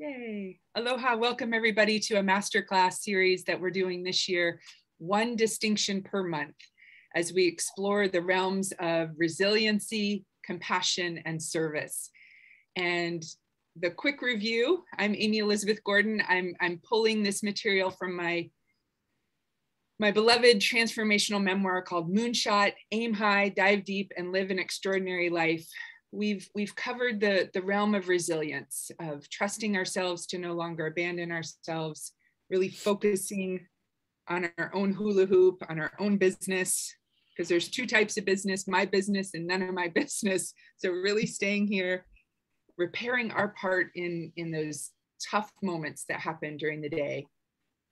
Yay. Aloha. Welcome everybody to a masterclass series that we're doing this year, one distinction per month, as we explore the realms of resiliency, compassion, and service. And the quick review, I'm Amy Elizabeth Gordon. I'm pulling this material from my beloved transformational memoir called Moonshot, Aim High, Dive Deep, and Live an Extraordinary Life. We've covered the realm of resilience, of trusting ourselves to no longer abandon ourselves, really focusing on our own hula hoop, on our own business, because there's two types of business, my business and none of my business. So really staying here, repairing our part in those tough moments that happen during the day,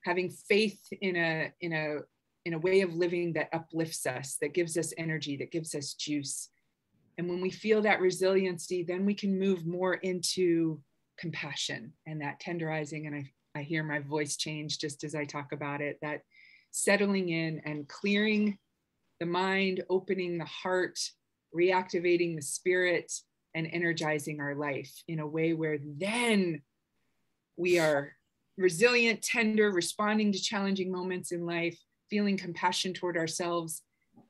having faith in a way of living that uplifts us, that gives us energy, that gives us juice. And when we feel that resiliency, then we can move more into compassion and that tenderizing. And I hear my voice change just as I talk about it, that settling in and clearing the mind, opening the heart, reactivating the spirit, and energizing our life in a way where then we are resilient, tender, responding to challenging moments in life, feeling compassion toward ourselves,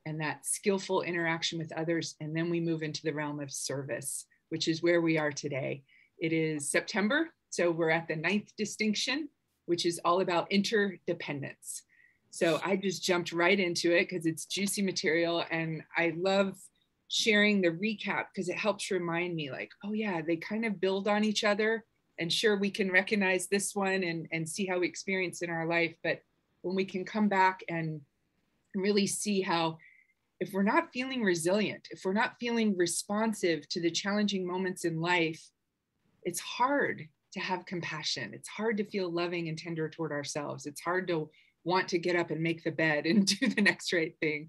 and that skillful interaction with others. And then we move into the realm of service, which is where we are today. It is September, so we're at the 9th distinction, which is all about interdependence. So I just jumped right into it because it's juicy material, and I love sharing the recap because it helps remind me like, oh yeah, they kind of build on each other. And sure, we can recognize this one and see how we experience in our life. But when we can come back and really see how, if we're not feeling resilient, if we're not feeling responsive to the challenging moments in life, it's hard to have compassion. It's hard to feel loving and tender toward ourselves. It's hard to want to get up and make the bed and do the next right thing.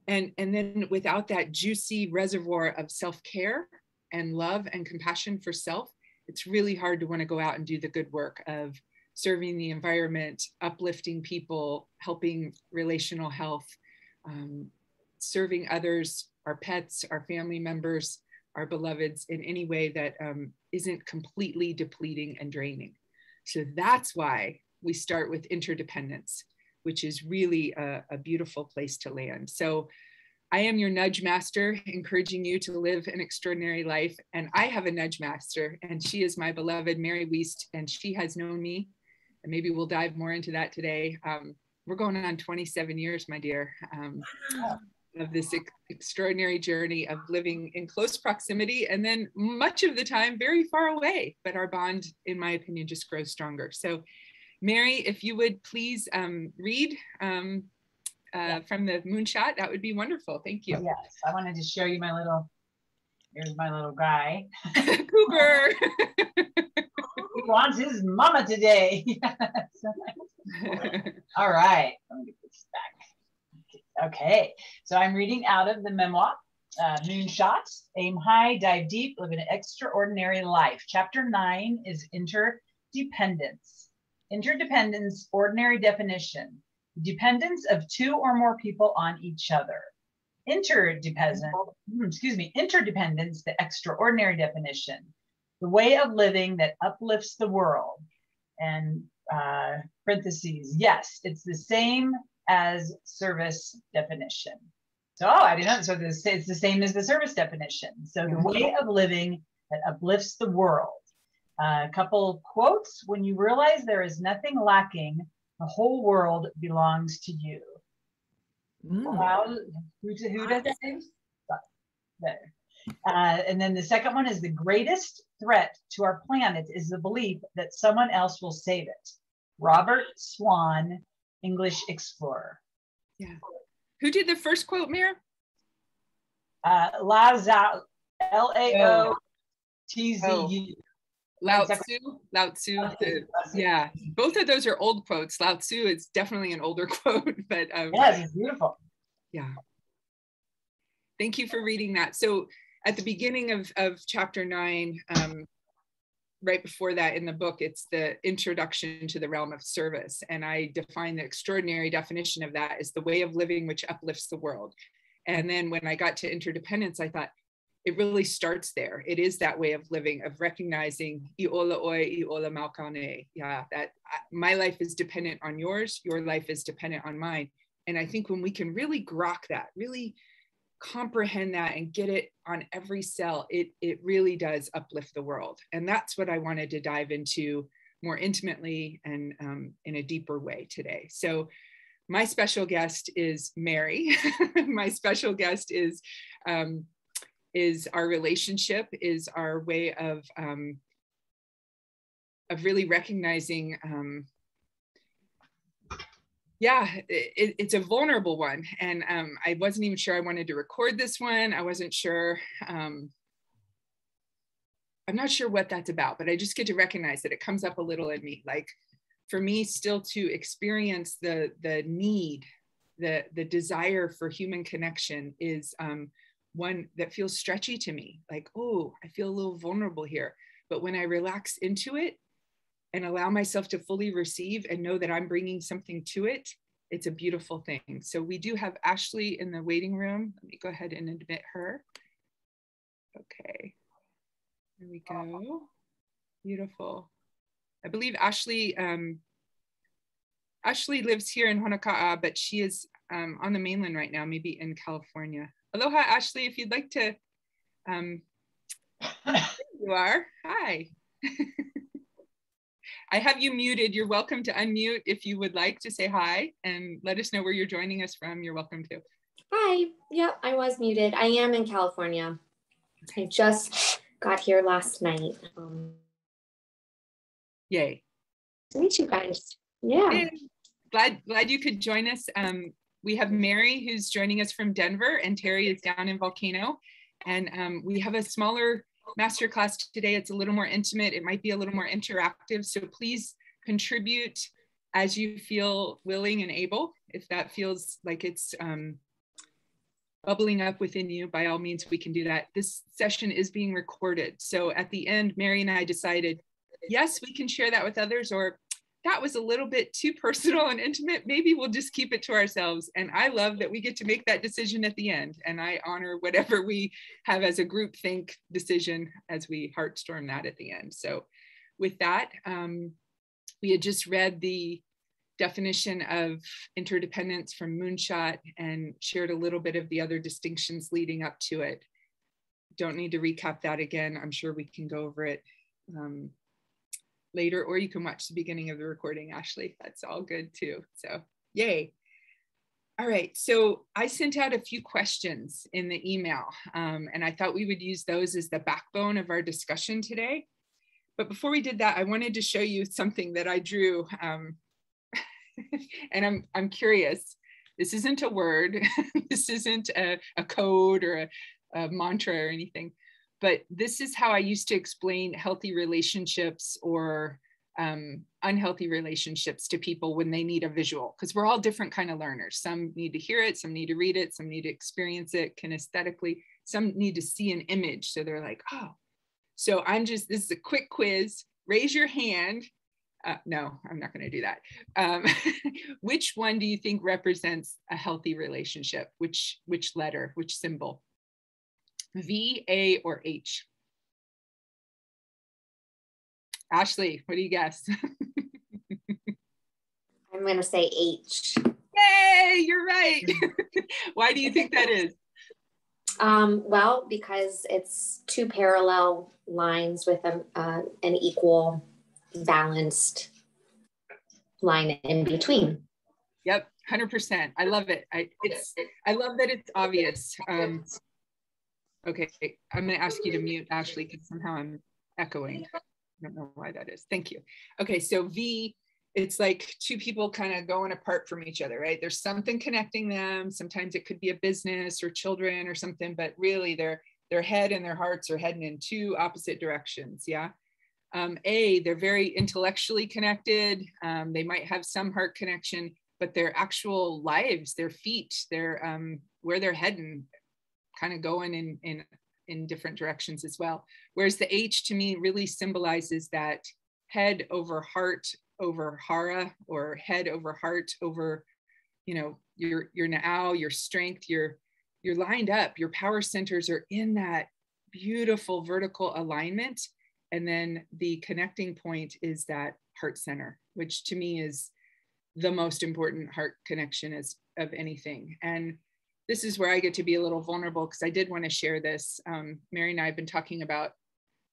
And then without that juicy reservoir of self-care and love and compassion for self, it's really hard to want to go out and do the good work of serving the environment, uplifting people, helping relational health, serving others, our pets, our family members, our beloveds in any way that isn't completely depleting and draining. So that's why we start with interdependence, which is really a beautiful place to land. So I am your nudge master, encouraging you to live an extraordinary life. And I have a nudge master, and she is my beloved Mary Wiest, and she has known me. And maybe we'll dive more into that today. We're going on 27 years, my dear, of this extraordinary journey of living in close proximity, and then much of the time very far away. But our bond, in my opinion, just grows stronger. So Mary, if you would please read from the Moonshot, that would be wonderful. Thank you. Yes, I wanted to show you here's my little guy. Cooper. He wants his mama today. All right, let me get this back. Okay, so I'm reading out of the memoir, Moonshot, Aim High, Dive Deep, Live an Extraordinary Life. Chapter 9 is Interdependence. Interdependence, ordinary definition: dependence of two or more people on each other. Interdependence, the extraordinary definition: the way of living that uplifts the world. And parentheses, yes, it's the same as service definition. So, I didn't know. So it's the same as the service definition. So the way of living that uplifts the world. A couple quotes: when you realize there is nothing lacking, the whole world belongs to you. Wow. Who does that name? There. And then the second one is: the greatest threat to our planet is the belief that someone else will save it. Robert Swan, English explorer. Yeah. Who did the first quote, Mir? Lao-Tzu, L-A-O-T-Z-U. Lao Tzu. Yeah, both of those are old quotes. Lao Tzu is definitely an older quote, but yes, it's beautiful. Yeah. Thank you for reading that. So at the beginning of chapter 9, right before that in the book, it's the introduction to the realm of service. And I define the extraordinary definition of that as the way of living which uplifts the world. And then when I got to interdependence, I thought, it really starts there. It is that way of living, of recognizing iola oi, iola maukane. Yeah, that my life is dependent on yours, your life is dependent on mine. And I think when we can really grok that, really comprehend that and get it on every cell, it really does uplift the world. And that's what I wanted to dive into more intimately and in a deeper way today. So my special guest is Mary. My special guest is our relationship, is our way of really recognizing, it's a vulnerable one. And I wasn't even sure I wanted to record this one. I wasn't sure, I'm not sure what that's about, but I just get to recognize that it comes up a little in me. Like for me still to experience the need, the desire for human connection is one that feels stretchy to me. Like, oh, I feel a little vulnerable here. But when I relax into it and allow myself to fully receive and know that I'm bringing something to it, it's a beautiful thing. So we do have Ashley in the waiting room. Let me go ahead and admit her. Okay, there we go. Beautiful. I believe Ashley lives here in Honoka'a, but she is on the mainland right now, maybe in California. Aloha, Ashley, if you'd like to, there you are, hi. I have you muted. You're welcome to unmute if you would like to say hi and let us know where you're joining us from. You're welcome to. Hi, yep, I was muted. I am in California. I just got here last night. Yay. To meet you guys. Yeah. Yay. Glad you could join us. We have Mary who's joining us from Denver, and Terry is down in Volcano. And we have a smaller masterclass today. It's a little more intimate. It might be a little more interactive. So please contribute as you feel willing and able. If that feels like it's bubbling up within you, by all means, we can do that. This session is being recorded. So at the end, Mary and I decided, yes, we can share that with others, or that was a little bit too personal and intimate. Maybe we'll just keep it to ourselves. And I love that we get to make that decision at the end. And I honor whatever we have as a group think decision as we heartstorm that at the end. So with that, we had just read the definition of interdependence from Moonshot and shared a little bit of the other distinctions leading up to it. Don't need to recap that again. I'm sure we can go over it later, or you can watch the beginning of the recording, Ashley. That's all good too. So yay. All right, so I sent out a few questions in the email and I thought we would use those as the backbone of our discussion today. But before we did that, I wanted to show you something that I drew and I'm curious. This isn't a word, this isn't a code or a mantra or anything. But this is how I used to explain healthy relationships or unhealthy relationships to people when they need a visual, because we're all different kind of learners. Some need to hear it, some need to read it, some need to experience it kinesthetically, some need to see an image. So they're like, oh, so this is a quick quiz. Raise your hand. No, I'm not going to do that. Which one do you think represents a healthy relationship? Which letter, which symbol? V, A, or H? Ashley, what do you guess? I'm going to say H. Yay, you're right. Why do you think that is? Well, because it's two parallel lines with an equal balanced line in between. Yep, 100%. I love it. I love that it's obvious. Okay, I'm going to ask you to mute, Ashley, because somehow I'm echoing. I don't know why that is. Thank you. Okay, so V, it's like two people kind of going apart from each other, right? There's something connecting them. Sometimes it could be a business or children or something, but really their head and their hearts are heading in two opposite directions, yeah? A, they're very intellectually connected. They might have some heart connection, but their actual lives, their feet, their where they're heading, kind of going in different directions as well. Whereas the H to me really symbolizes that head over heart over hara, or head over heart over, you know, your na'au, your strength, you're lined up, your power centers are in that beautiful vertical alignment. And then the connecting point is that heart center, which to me is the most important heart connection of anything. And this is where I get to be a little vulnerable, because I did want to share this. Mary and I have been talking about,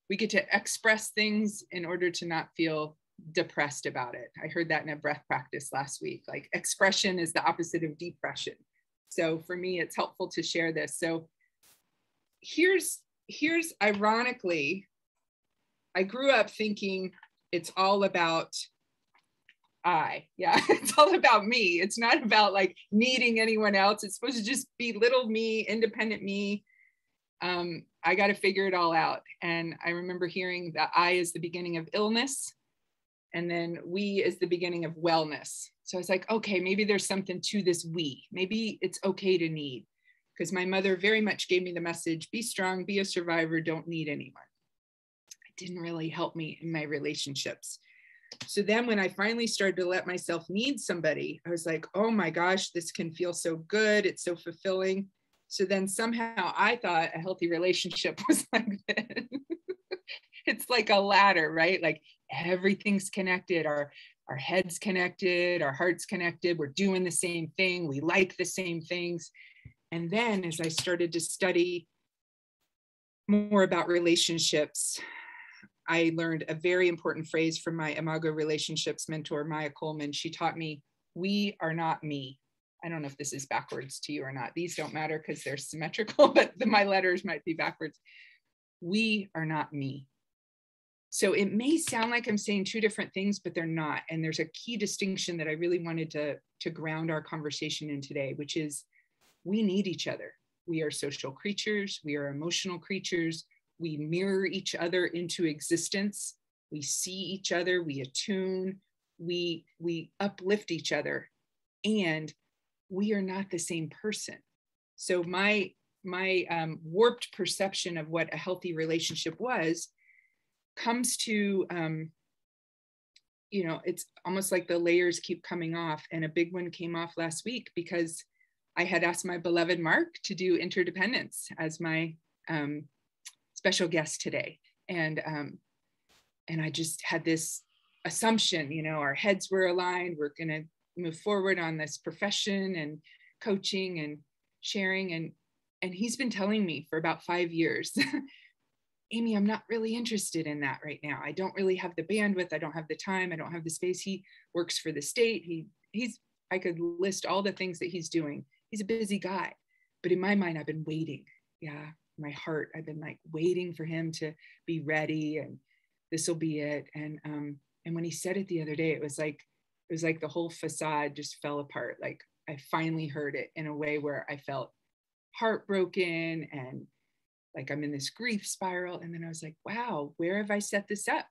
we get to express things in order to not feel depressed about it. I heard that in a breath practice last week, like expression is the opposite of depression. So for me, it's helpful to share this. So here's ironically, I grew up thinking it's all about it's all about me. It's not about like needing anyone else. It's supposed to just be little me, independent me. I got to figure it all out. And I remember hearing that I is the beginning of illness, and then we is the beginning of wellness. So I was like, okay, maybe there's something to this we. Maybe it's okay to need, because my mother very much gave me the message, be strong, be a survivor, don't need anyone. It didn't really help me in my relationships. So then when I finally started to let myself need somebody, I was like, oh my gosh, this can feel so good. It's so fulfilling. So then somehow I thought a healthy relationship was like this. It's like a ladder, right? Like everything's connected. Our head's connected, our heart's connected. We're doing the same thing. We like the same things. And then as I started to study more about relationships, I learned a very important phrase from my Imago relationships mentor, Maya Coleman. She taught me, we are not me. I don't know if this is backwards to you or not. These don't matter because they're symmetrical, but my letters might be backwards. We are not me. So it may sound like I'm saying two different things, but they're not. And there's a key distinction that I really wanted to ground our conversation in today, which is we need each other. We are social creatures. We are emotional creatures. We mirror each other into existence. We see each other. We attune. We uplift each other. And we are not the same person. So my warped perception of what a healthy relationship was comes to, it's almost like the layers keep coming off. And a big one came off last week because I had asked my beloved Mark to do Interdependence as my special guest today. And I just had this assumption, our heads were aligned. We're going to move forward on this profession and coaching and sharing. And he's been telling me for about 5 years, Amy, I'm not really interested in that right now. I don't really have the bandwidth. I don't have the time. I don't have the space. He works for the state. I could list all the things that he's doing. He's a busy guy, but in my mind, I've been waiting. Yeah. My heart, I've been like waiting for him to be ready, and this will be it. And when he said it the other day, it was like the whole facade just fell apart. Like I finally heard it in a way where I felt heartbroken and like I'm in this grief spiral. And then I was like, wow, where have I set this up?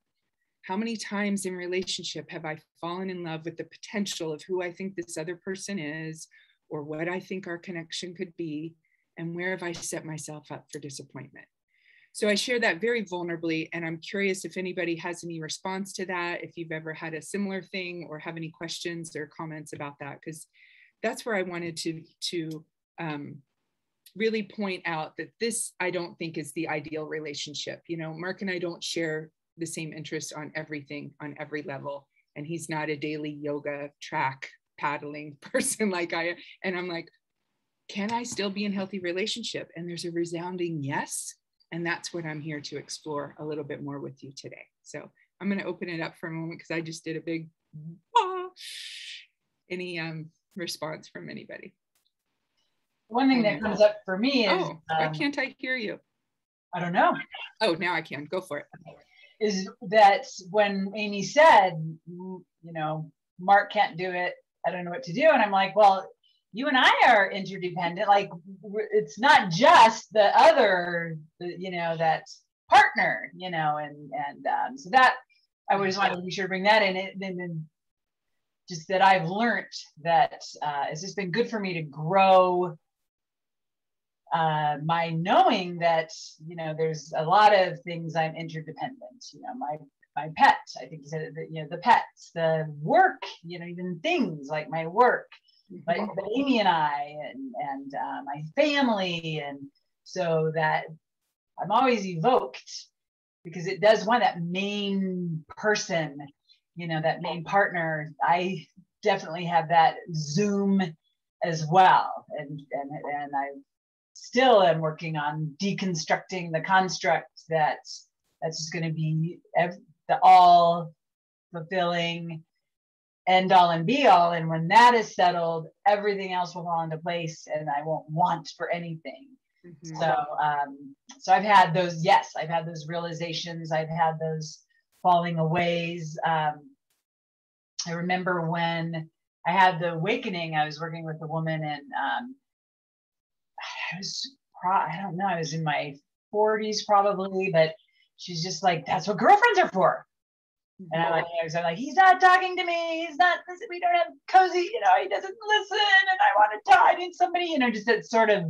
How many times in relationship have I fallen in love with the potential of who I think this other person is, or what I think our connection could be? And where have I set myself up for disappointment? So I share that very vulnerably. And I'm curious if anybody has any response to that, if you've ever had a similar thing or have any questions or comments about that, because that's where I wanted to really point out that this, I don't think, is the ideal relationship. Mark and I don't share the same interests on everything, on every level. And he's not a daily yoga track paddling person like I am. And I'm like, can I still be in healthy relationship? And there's a resounding yes. And that's what I'm here to explore a little bit more with you today. So I'm going to open it up for a moment because I just did a big, any response from anybody? One thing that comes up for me is, why can't I hear you? I don't know. Oh, now I can. Go for it. Is that when Amy said, Mark can't do it, I don't know what to do. And I'm like, well, you and I are interdependent. Like, it's not just the other, that partner, and so that I always wanted to be sure to bring that in. And just that I've learned that it's just been good for me to grow my knowing that, there's a lot of things I'm interdependent, my pet, I think you said it, the pets, the work, even things like my work, like Amy and I, and my family. And so that I'm always evoked because it does want that main person, you know, that main partner. I definitely have that Zoom as well. And I still am working on deconstructing the construct that's just going to be the all fulfilling end all and be all. And when that is settled, everything else will fall into place and I won't want for anything. Mm-hmm. So I've had those, yes, I've had those realizations. I've had those falling aways. I remember when I had the awakening, I was working with a woman and I don't know, I was in my 40s probably, but she's just like, that's what girlfriends are for. And I'm like, he's not talking to me. He's not, we don't have cozy, you know, he doesn't listen. And I want to talk. I need somebody, you know, just that sort of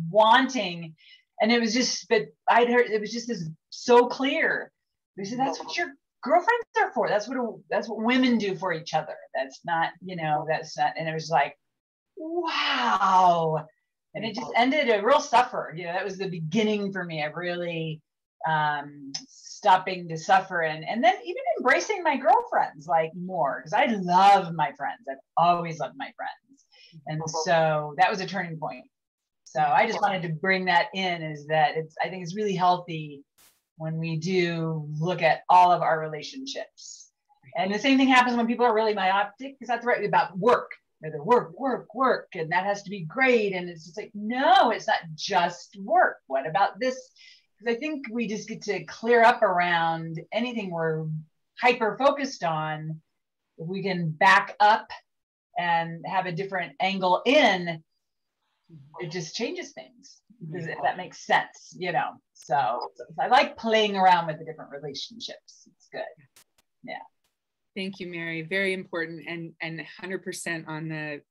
wanting. And it was just, but I'd heard, it was just this so clear. They said, that's what your girlfriends are for. That's what women do for each other. That's not, you know, that's not, and it was like, wow. And it just ended a real suffer. You know, that was the beginning for me of really stopping to suffer and then even embracing my girlfriends like more, because I love my friends. I've always loved my friends. And so that was a turning point. So I just wanted to bring that in, is that I think it's really healthy when we do look at all of our relationships. And the same thing happens when people are really myopic, because that's right about work. They're work, and that has to be great. And it's just like, no, it's not just work. What about this? Because I think we just get to clear up around anything we're hyper focused on. If we can back up and have a different angle in, it just changes things. If that makes sense, you know. So I like playing around with the different relationships. It's good. Yeah. Thank you, Mary. Very important, and 100% on the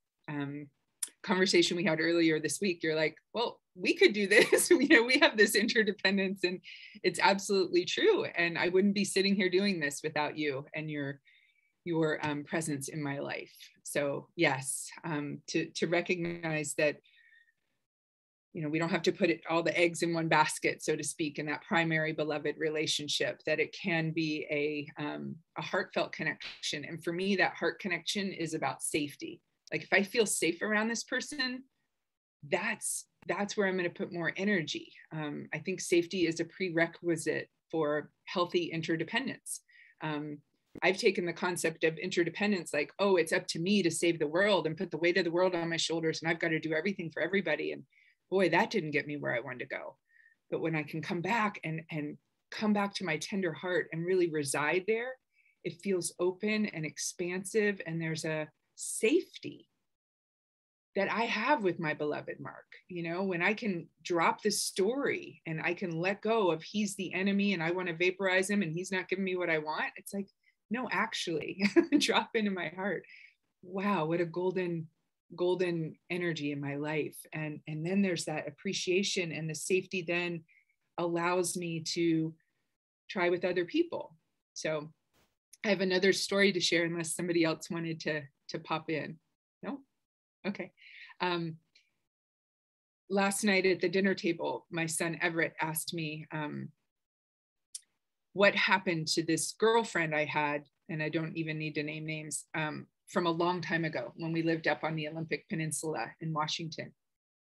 conversation we had earlier this week. You're like, well, we could do this. You know, we have this interdependence, and it's absolutely true. And I wouldn't be sitting here doing this without you and your presence in my life. So yes, to recognize that, you know, we don't have to put all the eggs in one basket, so to speak, in that primary beloved relationship, that it can be a heartfelt connection. And for me, that heart connection is about safety. Like if I feel safe around this person, that's where I'm going to put more energy. I think safety is a prerequisite for healthy interdependence. I've taken the concept of interdependence like, oh, it's up to me to save the world and put the weight of the world on my shoulders, and I've got to do everything for everybody. And boy, that didn't get me where I wanted to go. But when I can come back and come back to my tender heart and really reside there, it feels open and expansive, and there's a safety that I have with my beloved Mark. You know, when I can drop the story and I can let go of he's the enemy and I want to vaporize him and he's not giving me what I want. It's like, no, actually, drop into my heart. Wow, what a golden energy in my life. And then there's that appreciation, and the safety then allows me to try with other people. So I have another story to share, unless somebody else wanted to pop in. No? Okay. Last night at the dinner table, my son Everett asked me what happened to this girlfriend I had, and I don't even need to name names, from a long time ago when we lived up on the Olympic Peninsula in Washington.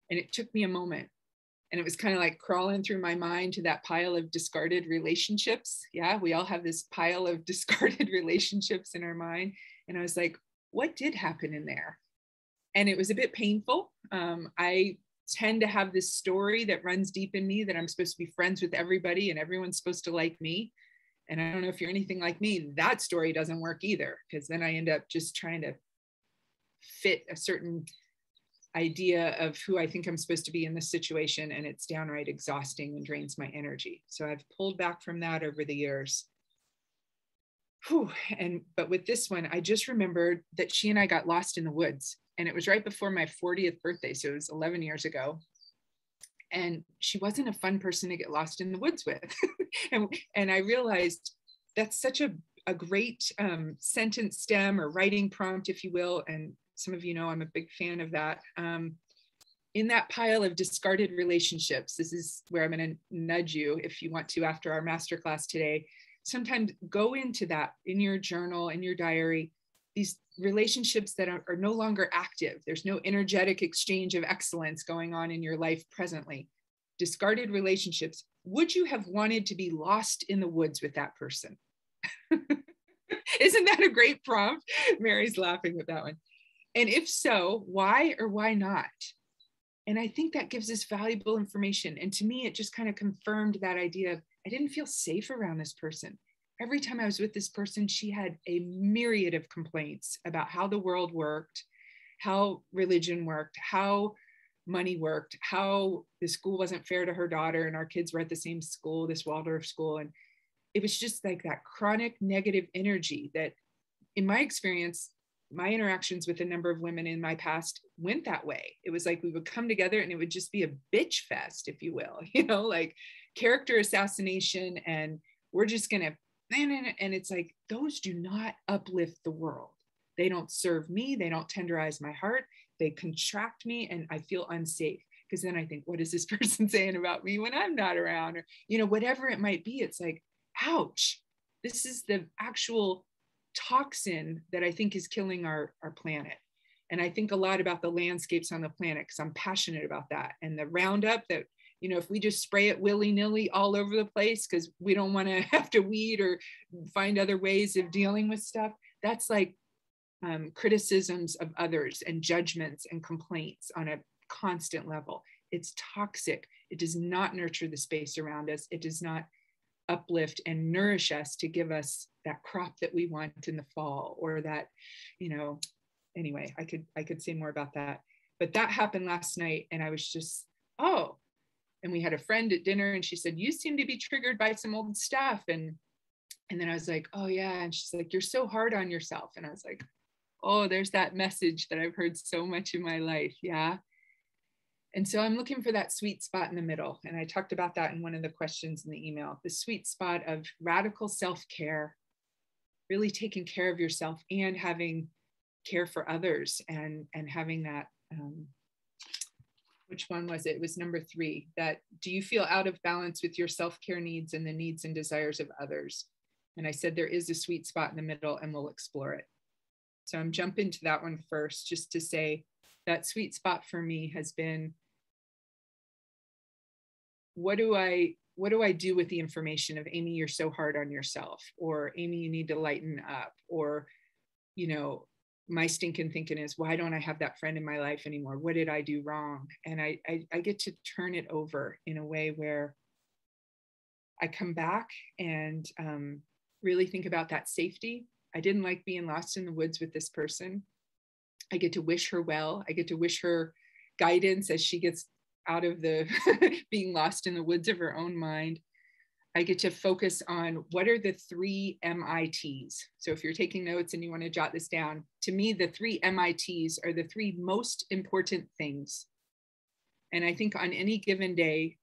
And it took me a moment, and it was kind of like crawling through my mind to that pile of discarded relationships. Yeah, we all have this pile of discarded relationships in our mind. And I was like, what did happen in there? And it was a bit painful. I tend to have this story that runs deep in me that I'm supposed to be friends with everybody and everyone's supposed to like me. And I don't know if you're anything like me, that story doesn't work either, because then I end up just trying to fit a certain idea of who I think I'm supposed to be in this situation. And it's downright exhausting and drains my energy. So I've pulled back from that over the years. Whew. But with this one, I just remembered that she and I got lost in the woods, and it was right before my 40th birthday. So it was 11 years ago. And she wasn't a fun person to get lost in the woods with. and I realized that's such a great sentence stem or writing prompt, if you will. And some of you know I'm a big fan of that. in that pile of discarded relationships, this is where I'm going to nudge you if you want to after our masterclass today. Sometimes go into that in your journal, in your diary, these relationships that are no longer active. There's no energetic exchange of excellence going on in your life presently. Discarded relationships. Would you have wanted to be lost in the woods with that person? Isn't that a great prompt? Mary's laughing with that one. And if so, why or why not? And I think that gives us valuable information. And to me, it just kind of confirmed that idea of I didn't feel safe around this person. Every time I was with this person, she had a myriad of complaints about how the world worked, how religion worked, how money worked, how the school wasn't fair to her daughter, and our kids were at the same school, this Waldorf school. And it was just like that chronic negative energy that, in my experience, my interactions with a number of women in my past went that way. It was like we would come together and it would just be a bitch fest, if you will, like character assassination. And we're just going to, and it's like, those do not uplift the world. They don't serve me. They don't tenderize my heart. They contract me and I feel unsafe. Because then I think, what is this person saying about me when I'm not around? Or, whatever it might be. It's like, ouch, this is the actual toxin that I think is killing our planet. And I think a lot about the landscapes on the planet because I'm passionate about that. And the Roundup that, if we just spray it willy-nilly all over the place because we don't want to have to weed or find other ways of dealing with stuff, that's like criticisms of others and judgments and complaints on a constant level. It's toxic. It does not nurture the space around us. It does not uplift and nourish us to give us that crop that we want in the fall, or that, anyway, I could say more about that. But that happened last night and I was just, oh, and we had a friend at dinner and she said, you seem to be triggered by some old stuff. And then I was like, oh yeah. And she's like, you're so hard on yourself. And I was like, oh, there's that message that I've heard so much in my life. Yeah. And so I'm looking for that sweet spot in the middle. And I talked about that in one of the questions in the email, the sweet spot of radical self-care, really taking care of yourself and having care for others and having that, which one was it? It was number 3, that do you feel out of balance with your self-care needs and the needs and desires of others? And I said, there is a sweet spot in the middle and we'll explore it. So I'm jumping to that one first, just to say that sweet spot for me has been, what do I do with the information of, Amy, you're so hard on yourself, or Amy, you need to lighten up, or, my stinking thinking is, why don't I have that friend in my life anymore? What did I do wrong? And I get to turn it over in a way where I come back and really think about that safety. I didn't like being lost in the woods with this person. I get to wish her well. I get to wish her guidance as she gets out of the being lost in the woods of her own mind. I get to focus on what are the 3 MITs. So if you're taking notes and you want to jot this down, to me, the 3 MITs are the 3 most important things. And I think on any given day,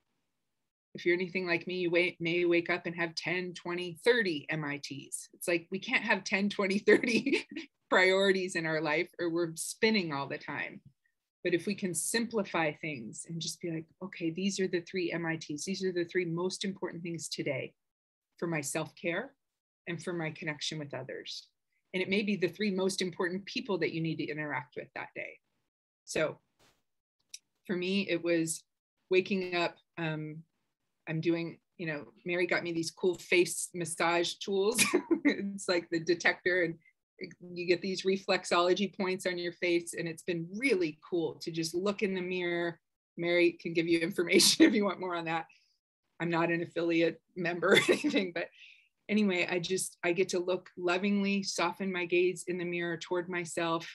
if you're anything like me, you may wake up and have 10, 20, 30 MITs. It's like we can't have 10, 20, 30 priorities in our life or we're spinning all the time. But if we can simplify things and just be like, okay, these are the 3 MITs. These are the 3 most important things today for my self-care and for my connection with others. And it may be the 3 most important people that you need to interact with that day. So for me, it was waking up. I'm doing, Mary got me these cool face massage tools. It's like the detector, and you get these reflexology points on your face. And it's been really cool to just look in the mirror. Mary can give you information if you want more on that. I'm not an affiliate member or anything, but anyway, I get to look lovingly, soften my gaze in the mirror toward myself,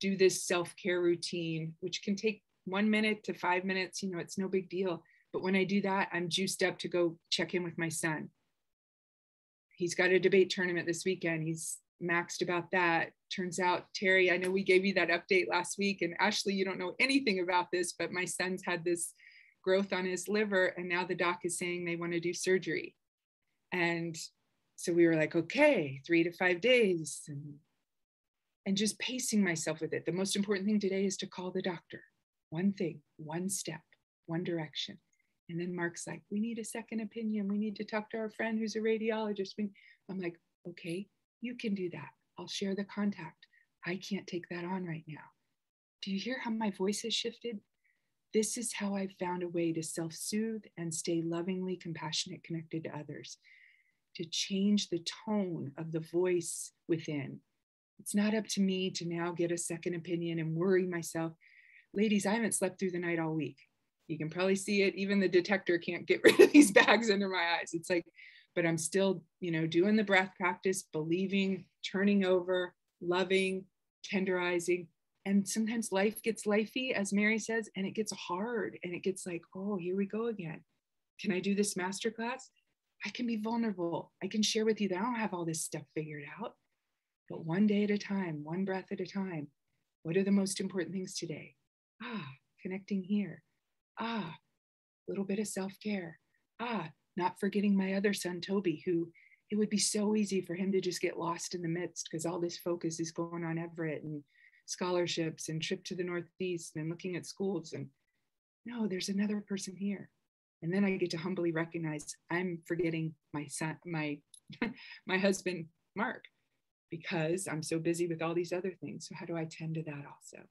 do this self-care routine, which can take 1 minute to 5 minutes. It's no big deal. But when I do that, I'm juiced up to go check in with my son. He's got a debate tournament this weekend. He's maxed about that. Turns out, Terry, I know we gave you that update last week, and Ashley, you don't know anything about this, but my son's had this growth on his liver, and now the doc is saying they want to do surgery. And so we were like, okay, 3 to 5 days, and just pacing myself with it. The most important thing today is to call the doctor. one thing, one step, one direction. And then Mark's like, we need a second opinion. We need to talk to our friend who's a radiologist. I'm like, okay, you can do that. I'll share the contact. I can't take that on right now. Do you hear how my voice has shifted? This is how I've found a way to self-soothe and stay lovingly compassionate, connected to others, to change the tone of the voice within. It's not up to me to now get a second opinion and worry myself. Ladies, I haven't slept through the night all week. You can probably see it. Even the detector can't get rid of these bags under my eyes. It's like, but I'm still, doing the breath practice, believing, turning over, loving, tenderizing. And sometimes life gets lifey, as Mary says, and it gets hard. And it gets like, oh, here we go again. Can I do this masterclass? I can be vulnerable. I can share with you that I don't have all this stuff figured out. But one day at a time, one breath at a time. What are the most important things today? Connecting here. A little bit of self-care. Not forgetting my other son, Toby, who it would be so easy for him to just get lost in the midst because all this focus is going on Everett and scholarships and trip to the Northeast and looking at schools. And no, there's another person here. And then I get to humbly recognize I'm forgetting my son, my husband, Mark, because I'm so busy with all these other things. So how do I tend to that also?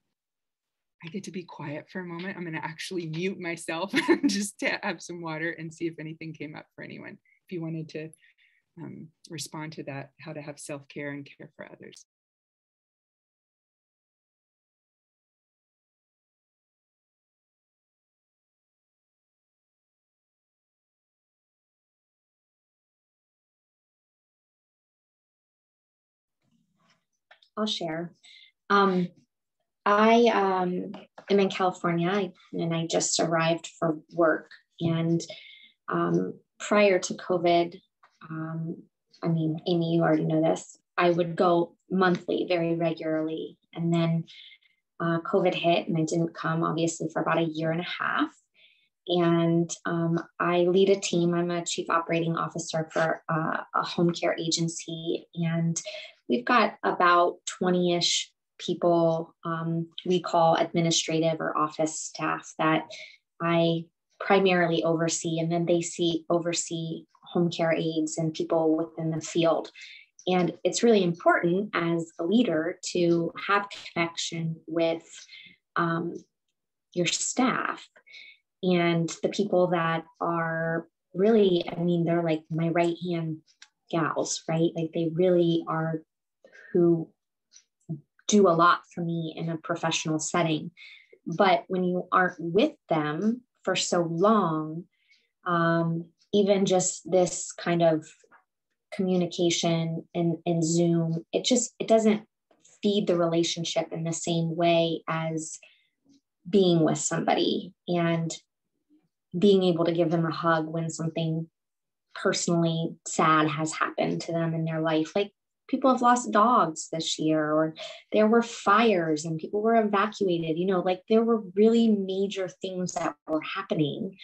I get to be quiet for a moment. I'm going to actually mute myself and just have some water and see if anything came up for anyone. If you wanted to respond to that, how to have self-care and care for others. I'll share. I am in California and I just arrived for work. And prior to COVID, Amy, you already know this, I would go monthly, very regularly. And then COVID hit and I didn't come obviously for about a year and a half. And I lead a team. I'm a chief operating officer for a home care agency. And we've got about 20-ish people we call administrative or office staff that I primarily oversee, and then they oversee home care aides and people within the field. And it's really important as a leader to have connection with your staff and the people that are really, they're like my right hand gals, right? Like they really are who do a lot for me in a professional setting. But when you aren't with them for so long, even just this kind of communication and Zoom, it doesn't feed the relationship in the same way as being with somebody and being able to give them a hug when something personally sad has happened to them in their life. Like people have lost dogs this year, or there were fires and people were evacuated, like there were really major things that were happening.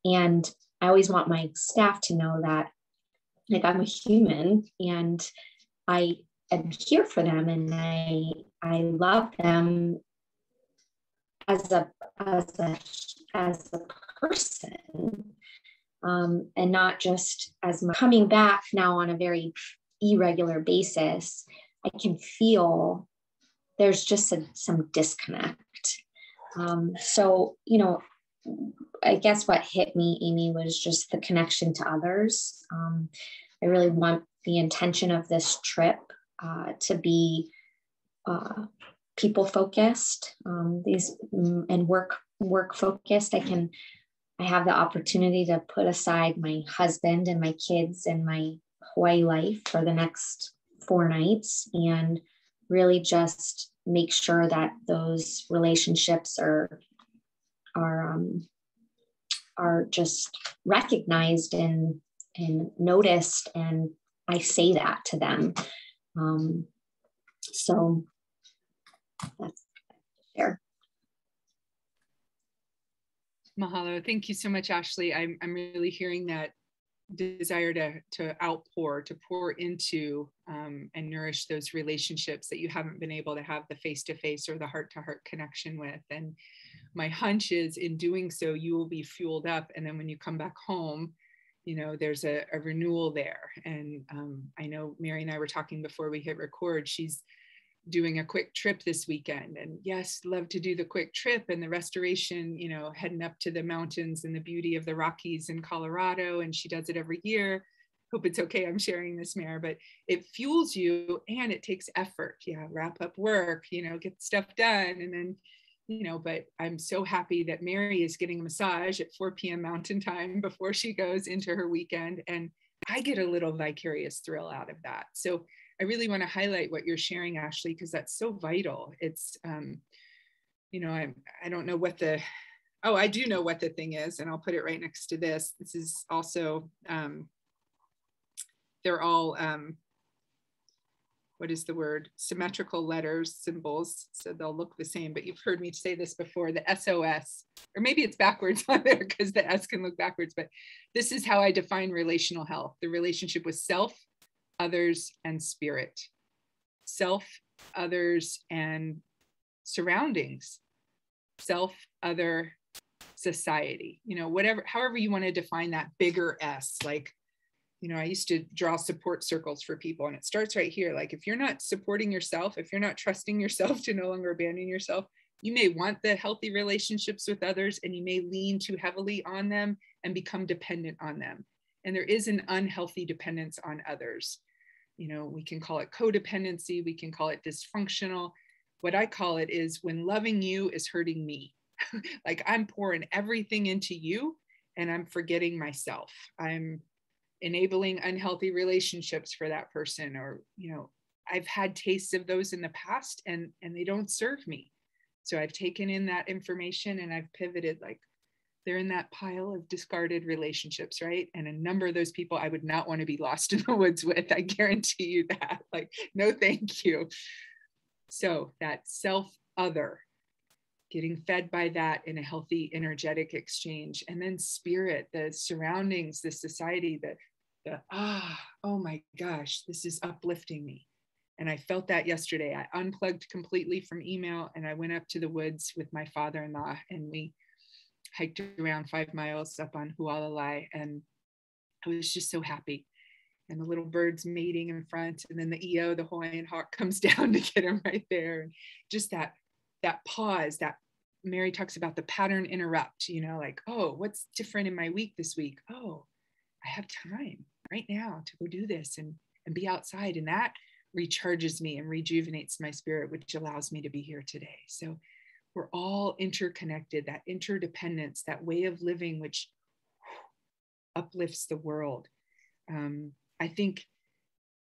And I always want my staff to know that like I'm a human and I am here for them and I love them as a person, and not just as coming back now on a very irregular basis. I can feel there's just some disconnect. So, I guess what hit me, Amy, was just the connection to others. I really want the intention of this trip to be people focused, and work focused. I have the opportunity to put aside my husband and my kids and my Hawaii life for the next 4 nights and really just make sure that those relationships are just recognized and noticed. And I say that to them. So that's there. Mahalo. Thank you so much, Ashley. I'm really hearing that desire to outpour, to pour into and nourish those relationships that you haven't been able to have the face-to-face or the heart-to-heart connection with. And my hunch is in doing so, you will be fueled up. And then when you come back home, you know, there's a renewal there. And I know Mary and I were talking before we hit record, she's doing a quick trip this weekend, and yes, love to do the quick trip and the restoration, you know, heading up to the mountains and the beauty of the Rockies in Colorado. And she does it every year. Hope it's okay, I'm sharing this, Mare, but it fuels you and it takes effort. Yeah, wrap up work, you know, get stuff done. And then, you know, but I'm so happy that Mary is getting a massage at 4 p.m. Mountain Time before she goes into her weekend. And I get a little vicarious thrill out of that. So I really want to highlight what you're sharing, Ashley, because that's so vital. It's, you know, I don't know what I do know what the thing is, and I'll put it right next to this. This is also, they're all, what is the word? Symmetrical letters, symbols. So they'll look the same, but you've heard me say this before, the SOS, or maybe it's backwards on there because the S can look backwards, but this is how I define relational health: the relationship with self, others, and spirit. Self, others, and surroundings. Self, other, society. You know, whatever, however you want to define that bigger S. Like, you know, I used to draw support circles for people, and it starts right here. Like, if you're not supporting yourself, if you're not trusting yourself to no longer abandon yourself, you may want the healthy relationships with others, and you may lean too heavily on them and become dependent on them. And there is an unhealthy dependence on others. You know, we can call it codependency, we can call it dysfunctional. What I call it is when loving you is hurting me. Like, I'm pouring everything into you and I'm forgetting myself. I'm enabling unhealthy relationships for that person. Or, you know, I've had tastes of those in the past and they don't serve me. So I've taken in that information and I've pivoted. Like, they're in that pile of discarded relationships, right? And a number of those people I would not want to be lost in the woods with. I guarantee you that. Like, no, thank you. So that self-other, getting fed by that in a healthy, energetic exchange. And then spirit, the surroundings, the society, oh my gosh, this is uplifting me. And I felt that yesterday. I unplugged completely from email and I went up to the woods with my father-in-law, and we hiked around 5 miles up on Hualalai, and I was just so happy. And the little birds mating in front, and then the EO, the Hawaiian hawk, comes down to get him right there. And just that pause, that Mary talks about the pattern interrupt, you know, like, oh, what's different in my week this week? Oh, I have time right now to go do this and be outside. And that recharges me and rejuvenates my spirit, which allows me to be here today. So we're all interconnected, that interdependence, that way of living, which uplifts the world. I think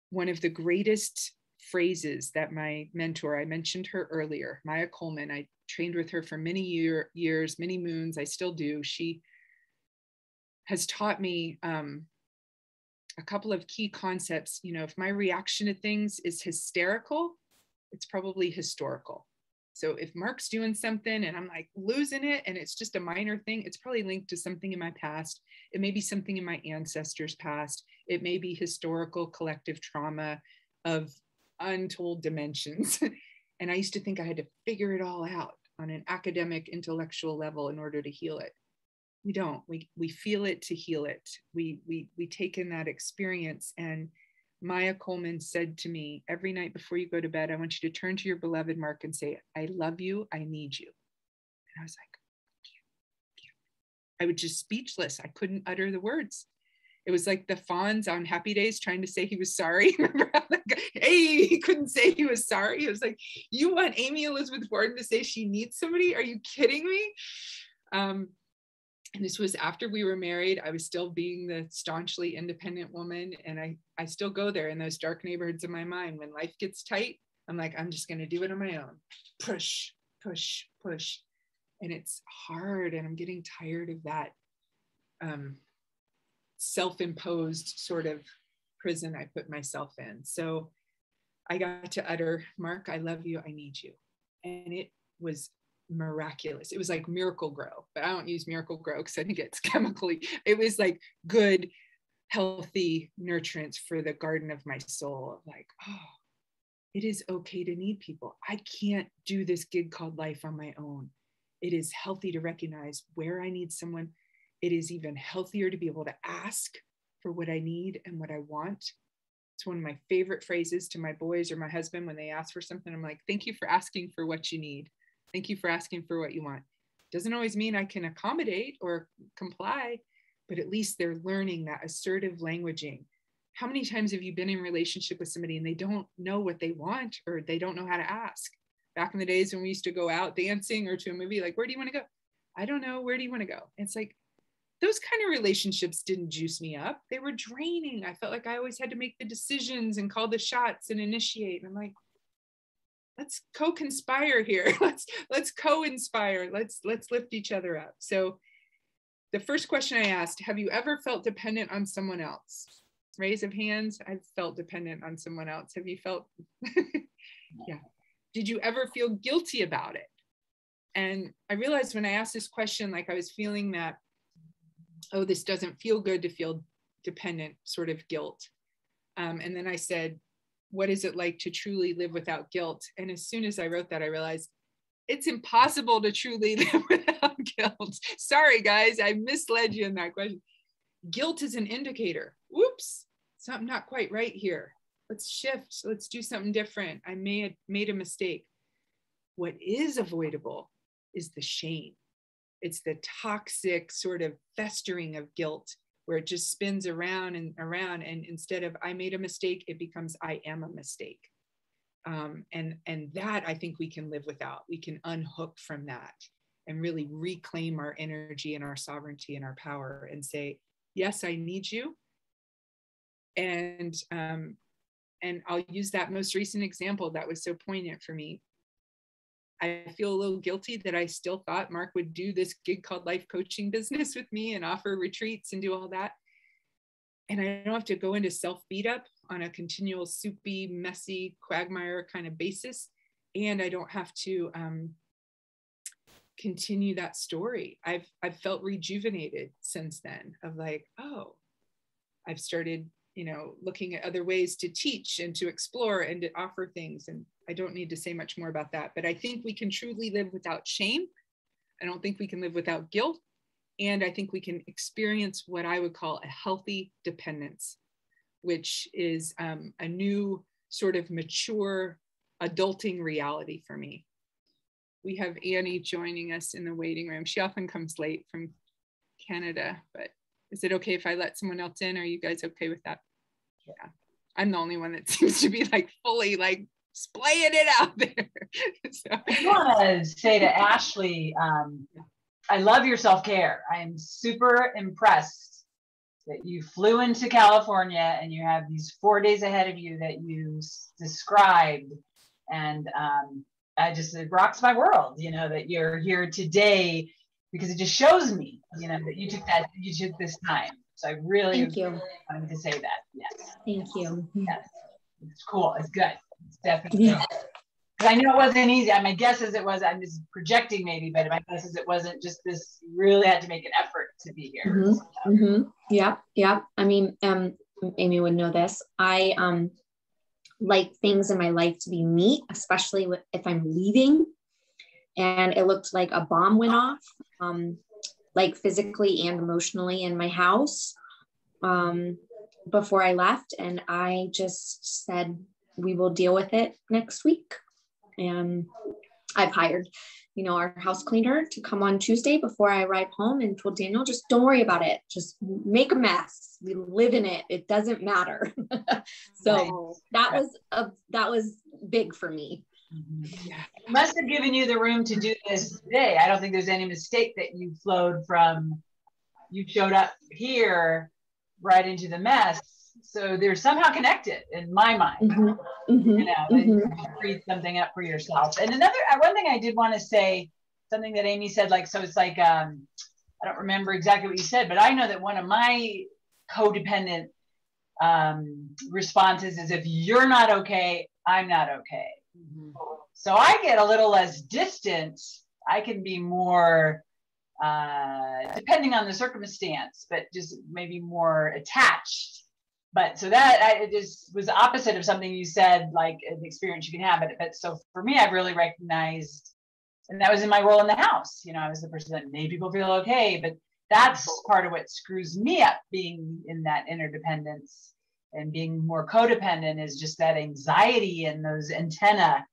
one of the greatest phrases that my mentor, I mentioned her earlier, Maya Coleman, I trained with her for many years, many moons, I still do. She has taught me a couple of key concepts. You know, if my reaction to things is hysterical, it's probably historical. So if Mark's doing something and I'm like losing it and it's just a minor thing, it's probably linked to something in my past. It may be something in my ancestors' past. It may be historical collective trauma of untold dimensions. And I used to think I had to figure it all out on an academic, intellectual level in order to heal it. We don't. We feel it to heal it. We take in that experience. And Maya Coleman said to me, every night before you go to bed, I want you to turn to your beloved Mark and say, I love you, I need you. And I was like, I was just speechless. I couldn't utter the words. It was like the Fonz on Happy Days trying to say he was sorry. Remember how hey, he couldn't say he was sorry. It was like, you want Amy Elizabeth Warren to say she needs somebody? Are you kidding me? And this was after we were married. I was still being the staunchly independent woman. And I still go there in those dark neighborhoods of my mind. When life gets tight, I'm like, I'm just going to do it on my own. Push, push, push. And it's hard. And I'm getting tired of that self-imposed sort of prison I put myself in. So I got to utter, Mark, I love you, I need you. And it was miraculous. It was like Miracle Grow, but I don't use Miracle Grow because I think it's chemically. It was like good, healthy nurturance for the garden of my soul. Like, oh, it is okay to need people. I can't do this gig called life on my own. It is healthy to recognize where I need someone. It is even healthier to be able to ask for what I need and what I want. It's one of my favorite phrases to my boys or my husband when they ask for something. I'm like, thank you for asking for what you need. Thank you for asking for what you want. Doesn't always mean I can accommodate or comply, but at least they're learning that assertive languaging. How many times have you been in a relationship with somebody and they don't know what they want, or they don't know how to ask? Back in the days when we used to go out dancing or to a movie, like, where do you want to go? I don't know. Where do you want to go? It's like, those kind of relationships didn't juice me up. They were draining. I felt like I always had to make the decisions and call the shots and initiate. And I'm like, let's co-conspire here. Let's co-inspire. Let's lift each other up. So the first question I asked, have you ever felt dependent on someone else? Raise of hands. I've felt dependent on someone else. Have you felt? Yeah. Did you ever feel guilty about it? And I realized when I asked this question, like I was feeling that, oh, this doesn't feel good to feel dependent, sort of guilt. And then I said, what is it like to truly live without guilt? And as soon as I wrote that, I realized it's impossible to truly live without guilt. Sorry, guys, I misled you in that question. Guilt is an indicator. Whoops, something not quite right here. Let's shift. Let's do something different. I may have made a mistake. What is avoidable is the shame. It's the toxic sort of festering of guilt where it just spins around and around. And instead of I made a mistake, it becomes I am a mistake. And that I think we can live without. We can unhook from that and really reclaim our energy and our sovereignty and our power and say, yes, I need you. And I'll use that most recent example that was so poignant for me. I feel a little guilty that I still thought Mark would do this gig called life coaching business with me and offer retreats and do all that. And I don't have to go into self-beat up on a continual soupy, messy quagmire kind of basis. And I don't have to continue that story. I've felt rejuvenated since then of like, oh, I've started, looking at other ways to teach and to explore and to offer things. And I don't need to say much more about that, but I think we can truly live without shame. I don't think we can live without guilt. And I think we can experience what I would call a healthy dependence, which is a new sort of mature adulting reality for me. We have Annie joining us in the waiting room. She often comes late from Canada, but is it okay if I let someone else in? Are you guys okay with that? Yeah. I'm the only one that seems to be like fully like splaying it out there. So. I want to say to Ashley, I love your self-care. I am super impressed that you flew into California and you have these 4 days ahead of you that you described. And it rocks my world, that you're here today, because it just shows me, that you took this time. So I really wanted to say that. Yes. Thank you. Yes. It's cool. It's good. It's definitely good. Because I know it wasn't easy. My guess is it was, I'm just projecting maybe, but my guess is it wasn't just this, you really had to make an effort to be here. Mm-hmm. Mm-hmm. Yeah. Yeah. I mean, Amy would know this. I like things in my life to be neat, especially if I'm leaving. And it looked like a bomb went off, like physically and emotionally in my house before I left. And I just said, we will deal with it next week. And I've hired, our house cleaner to come on Tuesday before I arrive home, and told Daniel, just don't worry about it. Just make a mess. We live in it. It doesn't matter. So that was big for me. Yeah. It must have given you the room to do this today. I don't think there's any mistake that you showed up here right into the mess. So they're somehow connected in my mind. Mm-hmm. Mm-hmm. You create something up for yourself. And one thing I did want to say, something that Amy said, so it's like, I don't remember exactly what you said, but I know that one of my codependent responses is, if you're not okay, I'm not okay. Mm-hmm. So I get a little less distant. I can be more depending on the circumstance, but just maybe more attached. But so that it just was the opposite of something you said, like an experience you can have. But so for me, I've really recognized, and that was in my role in the house. You know, I was the person that made people feel okay, but that's part of what screws me up, being in that interdependence and being more codependent, is just that anxiety and those antenna,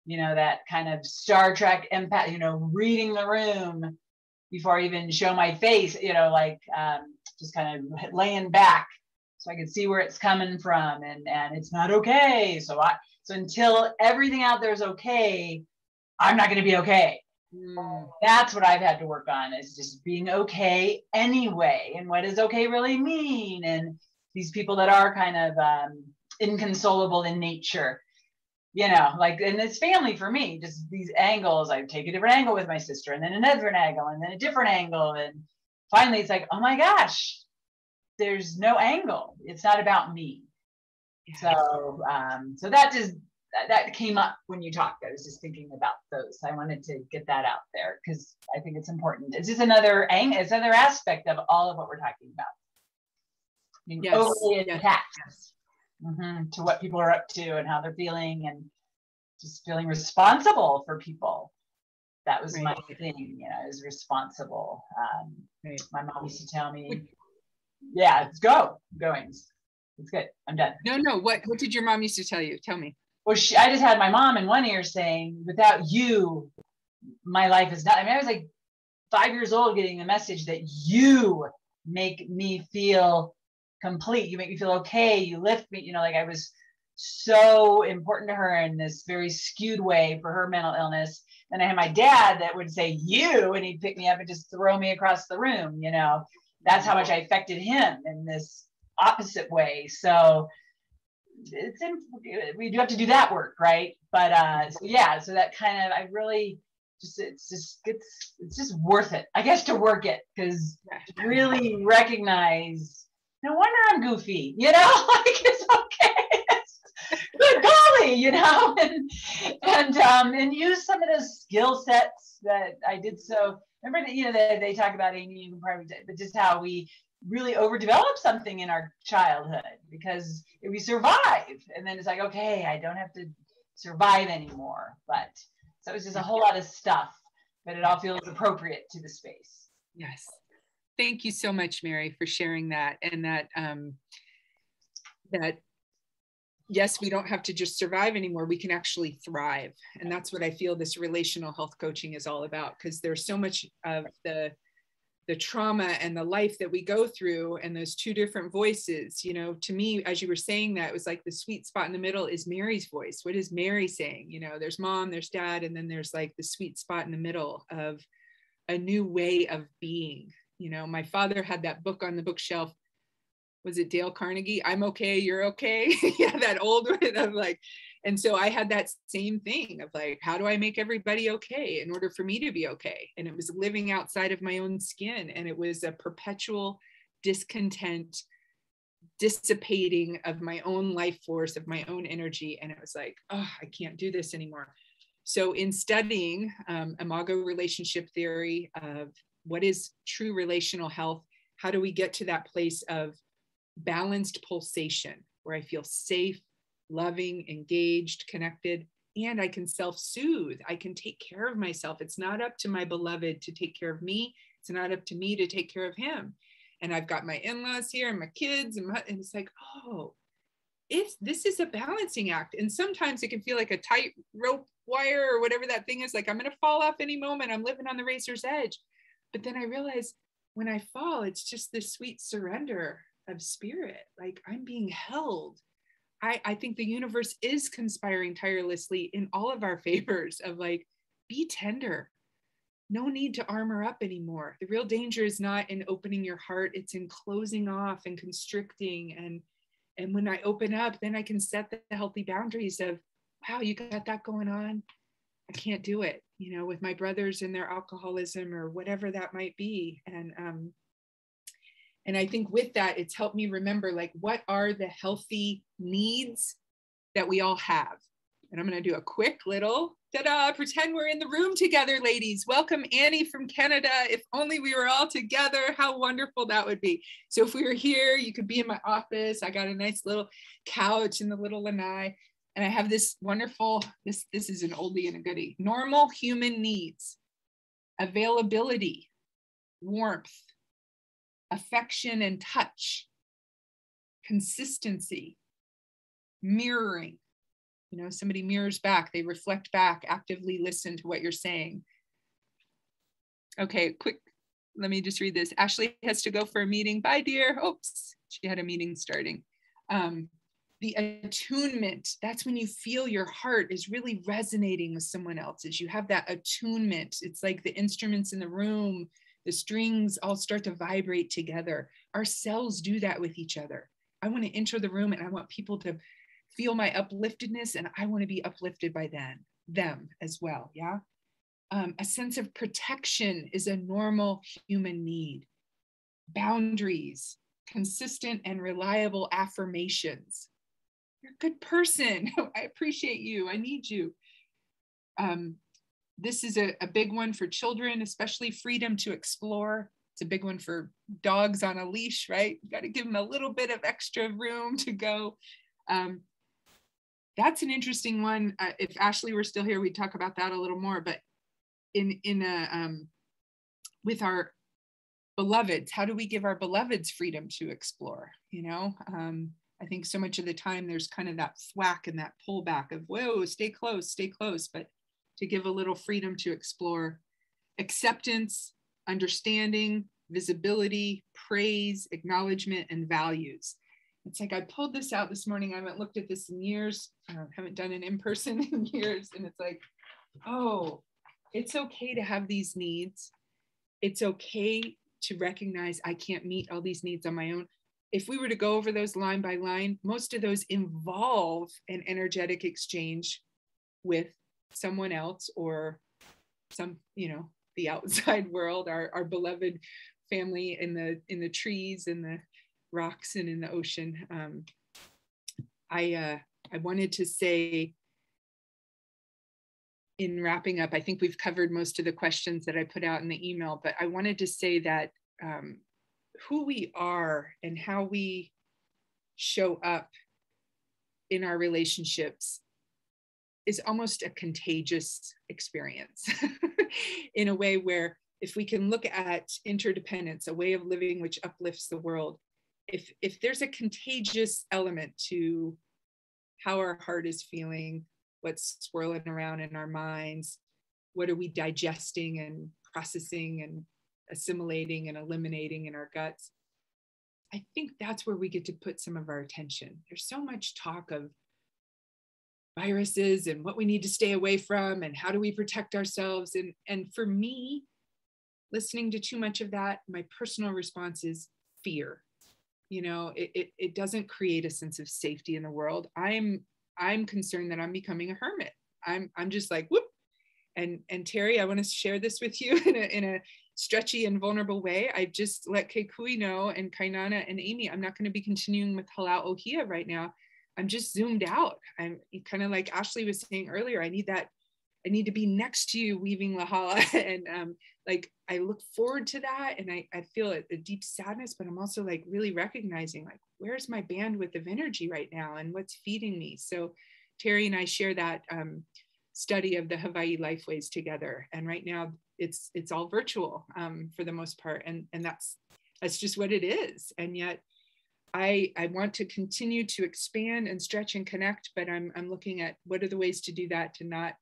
you know, that kind of Star Trek empath, you know, reading the room before I even show my face, you know, like just kind of laying back so I can see where it's coming from, and it's not okay. So until everything out there is okay, I'm not going to be okay. That's what I've had to work on, is just being okay anyway. And what does okay really mean? And these people that are kind of inconsolable in nature, you know, like, and it's family for me, just these angles. I take a different angle with my sister, and then another angle, and then a different angle. And finally it's like, oh my gosh, there's no angle. It's not about me. So, so that came up when you talked. I was just thinking about those. I wanted to get that out there because I think it's important. It's just another angle, it's another aspect of all of what we're talking about. Being overly attached to what people are up to and how they're feeling, and just feeling responsible for people. That was my thing, you know, is responsible. My mom used to tell me, yeah, it's going. It's good. I'm done. No. What did your mom used to tell you? Tell me. Well, I just had my mom in one ear saying, without you, my life is not. I mean, I was like 5 years old getting the message that you make me feel complete. You make me feel okay. You lift me. You know, like I was so important to her in this very skewed way for her mental illness. And I had my dad that would say you, and he'd pick me up and just throw me across the room. You know, that's how much I affected him in this opposite way. So we do have to do that work, right? But so that kind of, I really just, it's just worth it, I guess, to work it, because really recognize, no wonder I'm goofy, you know, like it's okay, good golly, you know, and use some of those skill sets that I did. So remember that, you know, they talk about Amy, but just how we really overdevelop something in our childhood because we survive, and then it's like, okay, I don't have to survive anymore. But so it's just a whole lot of stuff, but it all feels appropriate to the space. Yes. Thank you so much, Mary, for sharing that. And that yes, we don't have to just survive anymore. We can actually thrive. And that's what I feel this relational health coaching is all about, because there's so much of the trauma and the life that we go through, and those two different voices. You know, to me, as you were saying that, it was like the sweet spot in the middle is Mary's voice. What is Mary saying? You know, there's mom, there's dad, and then there's like the sweet spot in the middle of a new way of being. You know, my father had that book on the bookshelf. Was it Dale Carnegie? I'm okay, you're okay. Yeah, that old one of like, and so I had that same thing of like, how do I make everybody okay in order for me to be okay? And it was living outside of my own skin. And it was a perpetual discontent, dissipating of my own life force, of my own energy. And it was like, oh, I can't do this anymore. So in studying imago relationship theory of what is true relational health, how do we get to that place of balanced pulsation where I feel safe, loving, engaged, connected, and I can self-soothe. I can take care of myself. It's not up to my beloved to take care of me. It's not up to me to take care of him. And I've got my in-laws here and my kids, and it's like, oh, this is a balancing act. And sometimes it can feel like a tight rope wire or whatever that thing is, like I'm going to fall off any moment. I'm living on the razor's edge. But then I realize when I fall, it's just this sweet surrender of spirit. Like I'm being held. I think the universe is conspiring tirelessly in all of our favors of like, be tender. No need to armor up anymore. The real danger is not in opening your heart. It's in closing off and constricting. And when I open up, then I can set the healthy boundaries of, wow, you got that going on. I can't do it, you know, with my brothers and their alcoholism or whatever that might be. And I think with that, it's helped me remember, like, what are the healthy needs that we all have? And I'm going to do a quick little Ta-da, pretend we're in the room together, ladies. Welcome Annie from Canada. If only we were all together, how wonderful that would be. So if we were here, you could be in my office. I got a nice little couch in the little lanai. And I have this wonderful, this is an oldie and a goodie. Normal human needs: availability, warmth, affection and touch, consistency, mirroring. You know, somebody mirrors back, they reflect back, actively listen to what you're saying. Okay, quick, let me just read this. Ashley has to go for a meeting. Bye, dear. Oops, she had a meeting starting. The attunement, that's when you feel your heart is really resonating with someone else's. You have that attunement. It's like the instruments in the room, the strings all start to vibrate together. Our cells do that with each other. I want to enter the room and I want people to feel my upliftedness, and I want to be uplifted by them as well. Yeah. A sense of protection is a normal human need. Boundaries, consistent and reliable affirmations. You're a good person. I appreciate you. I need you. This is a big one for children, especially freedom to explore. It's a big one for dogs on a leash, right? You got to give them a little bit of extra room to go. That's an interesting one. If Ashley were still here, we'd talk about that a little more. But with our beloveds, how do we give our beloveds freedom to explore? You know, I think so much of the time there's kind of that thwack and that pullback of, whoa, stay close, stay close. But to give a little freedom to explore, acceptance, understanding, visibility, praise, acknowledgement, and values. It's like I pulled this out this morning. I haven't looked at this in years. I haven't done it in person in years. And it's like, oh, it's okay to have these needs. It's okay to recognize I can't meet all these needs on my own. If we were to go over those line by line, most of those involve an energetic exchange with someone else or some, you know, the outside world, our beloved family in the trees and the rocks and in the ocean. I wanted to say, in wrapping up, I think we've covered most of the questions that I put out in the email, but I wanted to say that who we are and how we show up in our relationships is almost a contagious experience in a way where if we can look at interdependence, a way of living which uplifts the world, if there's a contagious element to how our heart is feeling, what's swirling around in our minds, what are we digesting and processing and assimilating and eliminating in our guts, I think that's where we get to put some of our attention. There's so much talk of viruses and what we need to stay away from and how do we protect ourselves. And for me, listening to too much of that, my personal response is fear. You know, it doesn't create a sense of safety in the world. I'm concerned that I'm becoming a hermit. I'm just like, whoop. And Terry, I want to share this with you in a stretchy and vulnerable way. I just let Keikui know, and Kainana and Amy, I'm not going to be continuing with Halau Ohia right now. I'm just zoomed out. I'm kind of like Ashley was saying earlier, I need to be next to you weaving Lahala. And like, I look forward to that. And I feel a deep sadness, but I'm also like really recognizing like, where's my bandwidth of energy right now and what's feeding me? So Terry and I share that study of the Hawaii Lifeways together. And right now it's all virtual for the most part. And that's just what it is. And yet I want to continue to expand and stretch and connect, but I'm looking at what are the ways to do that to not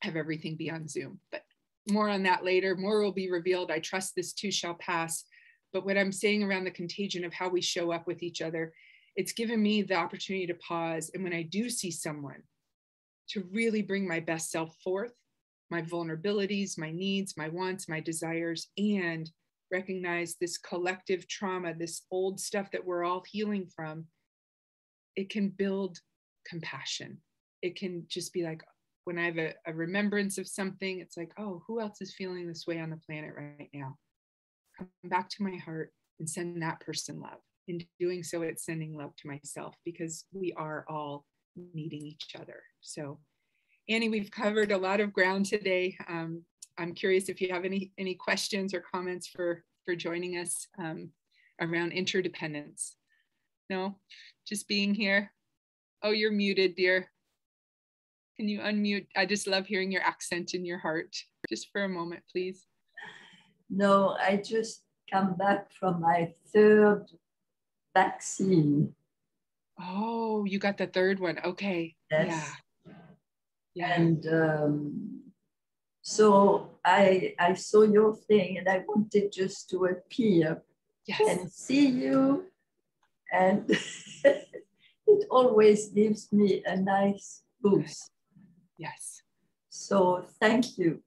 have everything be on Zoom. But more on that later. More will be revealed. I trust this too shall pass. But what I'm saying around the contagion of how we show up with each other, it's given me the opportunity to pause. And when I do see someone, to really bring my best self forth, my vulnerabilities, my needs, my wants, my desires, and recognize this collective trauma, this old stuff that we're all healing from, it can build compassion. It can just be like, when I have a remembrance of something, it's like, oh, who else is feeling this way on the planet right now? Come back to my heart and send that person love. In doing so, it's sending love to myself, because we are all needing each other. So Annie, we've covered a lot of ground today. I'm curious if you have any questions or comments for joining us around interdependence. No, just being here. Oh, you're muted, dear. Can you unmute? I just love hearing your accent in your heart. Just for a moment, please. No, I just come back from my third vaccine. Oh, you got the third one. Okay. Yes. Yeah. And so I saw your thing and I wanted just to appear and see you. And it always gives me a nice boost. Yes. So thank you.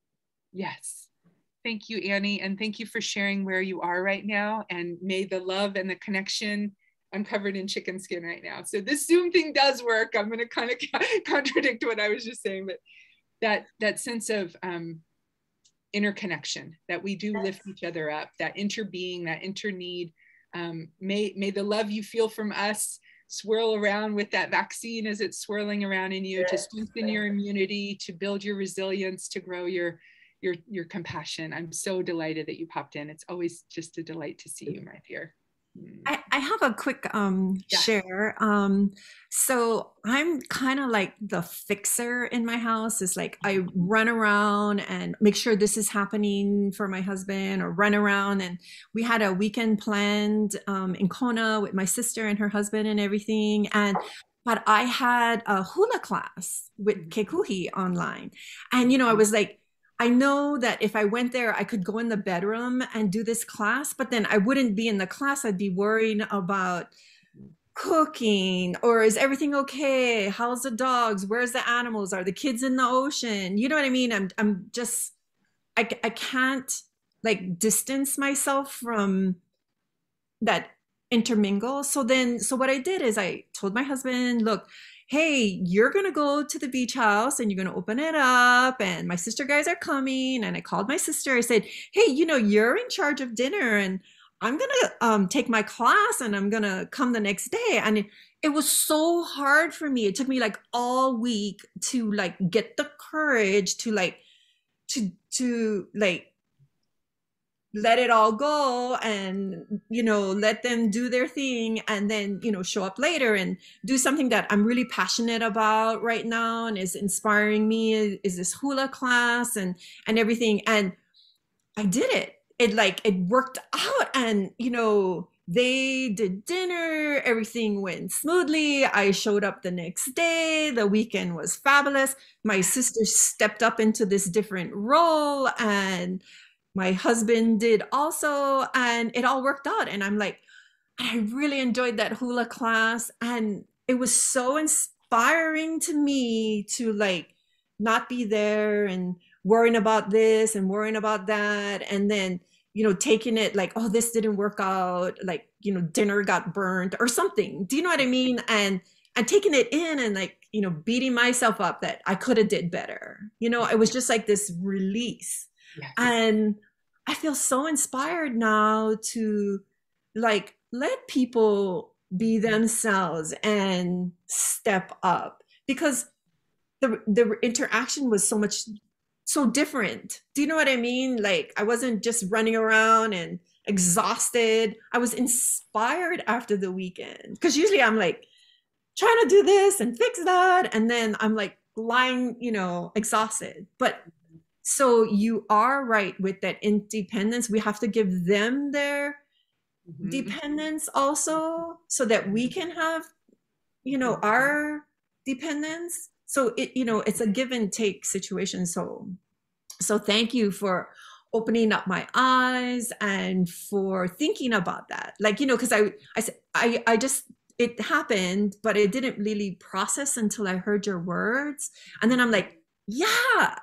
Yes. Thank you, Annie. And thank you for sharing where you are right now. And may the love and the connection, I'm covered in chicken skin right now. So this Zoom thing does work. I'm going to kind of contradict what I was just saying, but that sense of interconnection, that we do lift each other up, that interbeing, that interneed, may the love you feel from us swirl around with that vaccine as it's swirling around in you to strengthen your immunity, to build your resilience, to grow your compassion. I'm so delighted that you popped in. It's always just a delight to see you, my dear. I have a quick share. So I'm kind of like the fixer in my house. It's like I run around and make sure this is happening for my husband, or run around. And we had a weekend planned in Kona with my sister and her husband and everything. But I had a hula class with Kekuhi online. And, I was like, I know that if I went there, I could go in the bedroom and do this class, but then I wouldn't be in the class. I'd be worrying about cooking, or is everything okay? How's the dogs? Where's the animals? Are the kids in the ocean? You know what I mean? I can't like distance myself from that intermingle. So what I did is I told my husband, look, hey, you're going to go to the beach house and you're going to open it up, and my sister guys are coming. And I called my sister. I said, hey, you're in charge of dinner, and I'm going to take my class, and I'm going to come the next day. And it was so hard for me. It took me like all week to like get the courage to like let it all go and, let them do their thing, and then, show up later and do something that I'm really passionate about right now and is inspiring me, is this hula class and everything. And I did it. It worked out, and, they did dinner, everything went smoothly. I showed up the next day. The weekend was fabulous. My sister stepped up into this different role, and my husband did also, and it all worked out. And I'm like, I really enjoyed that hula class. And it was so inspiring to me to like not be there and worrying about this and worrying about that. And then, taking it like, oh, this didn't work out. Like, dinner got burnt or something. Do you know what I mean? And taking it in and like, beating myself up that I could have did better. It was just like this release. Yes. And I feel so inspired now to like let people be themselves and step up, because the interaction was so different. Do you know what I mean? Like I wasn't just running around and exhausted. I was inspired after the weekend, because usually I'm like trying to do this and fix that, and then I'm like lying, exhausted. But so you are right with that independence. We have to give them their dependence also, so that we can have, our dependence. So it's a give and take situation. So thank you for opening up my eyes and for thinking about that. Like, because I just, it happened, but it didn't really process until I heard your words. And then I'm like, yeah,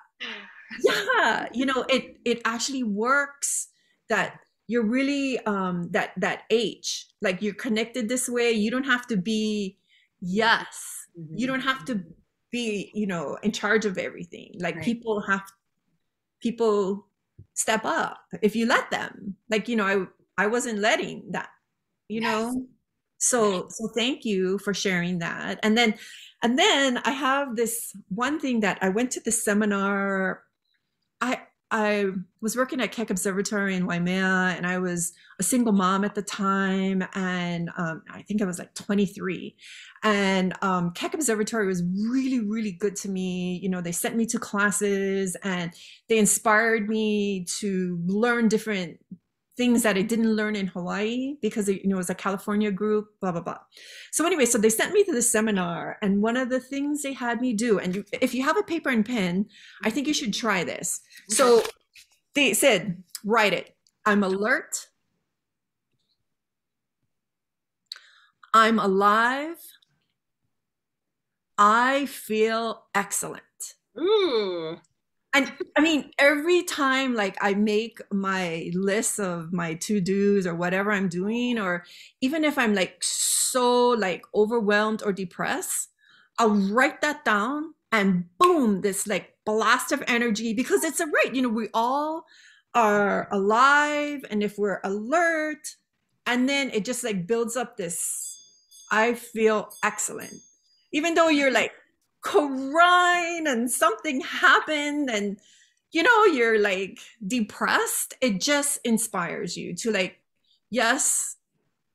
it actually works, that you're really that age, like you're connected this way. You don't have to be you don't have to be in charge of everything. Like right. people step up if you let them. Like I wasn't letting that, yes. So thank you for sharing that. And then I have this one thing that I went to the seminar. I was working at Keck Observatory in Waimea, and I was a single mom at the time, and I think I was like 23. And Keck Observatory was really, really good to me. You know, they sent me to classes, and they inspired me to learn different things that I didn't learn in Hawaii because it, you know, it was a California group, blah, blah, blah. So anyway, so they sent me to the seminar, and one of the things they had me do, and if you have a paper and pen, I think you should try this. So they said, write it. I'm alert. I'm alive. I feel excellent. Ooh. And I mean, every time like I make my list of my to-dos or whatever I'm doing, or even if I'm like so like overwhelmed or depressed, I'll write that down, and boom, this like blast of energy, because it's a right, you know, we all are alive, and if we're alert, and then it just like builds up this, I feel excellent. Even though you're like crying and something happened and you know you're like depressed, it just inspires you to like, yes,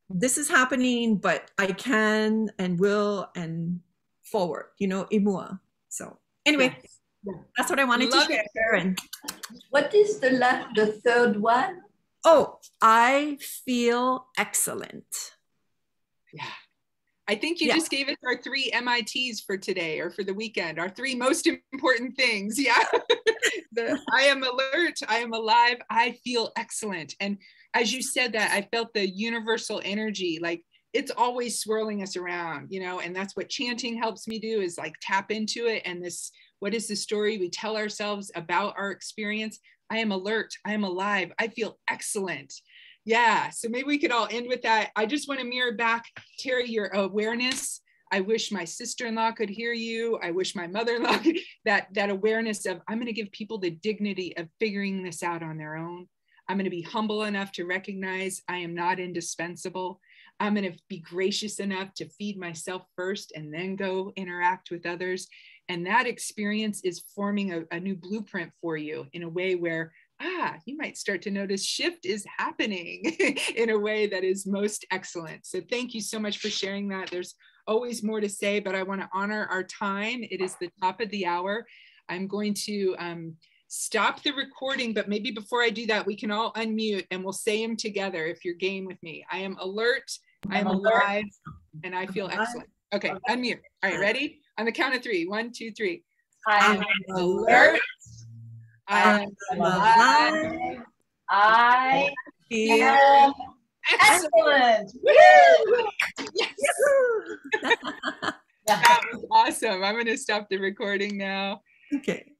this is happening, but I can and will and forward, you know, imua. So anyway, that's what I wanted to share. And what is the third one? oh, I feel excellent. Yeah. I think you just gave us our 3 MITs for today or for the weekend, our 3 most important things. Yeah. I am alert, I am alive, I feel excellent. And as you said that, I felt the universal energy, like it's always swirling us around, you know, and that's what chanting helps me do, is like tap into it. And this, what is the story we tell ourselves about our experience? I am alert, I am alive, I feel excellent. Yeah, so maybe we could all end with that. I just want to mirror back, Terry, your awareness. I wish my sister-in-law could hear you. I wish my mother-in-law could, that awareness of, I'm going to give people the dignity of figuring this out on their own. I'm going to be humble enough to recognize I am not indispensable. I'm going to be gracious enough to feed myself first and then go interact with others. And that experience is forming a new blueprint for you in a way where, you might start to notice shift is happening in a way that is most excellent. So thank you so much for sharing that. There's always more to say, but I want to honor our time. It is the top of the hour. I'm going to stop the recording, but maybe before I do that, we can all unmute and we'll say them together if you're game with me. I am alert, I am alive, and I feel excellent. Okay, unmute. All right, ready? On the count of 3. 1, 2, 3. I am alert. I am alive. I feel excellent. Yes. That was awesome. I'm going to stop the recording now. Okay.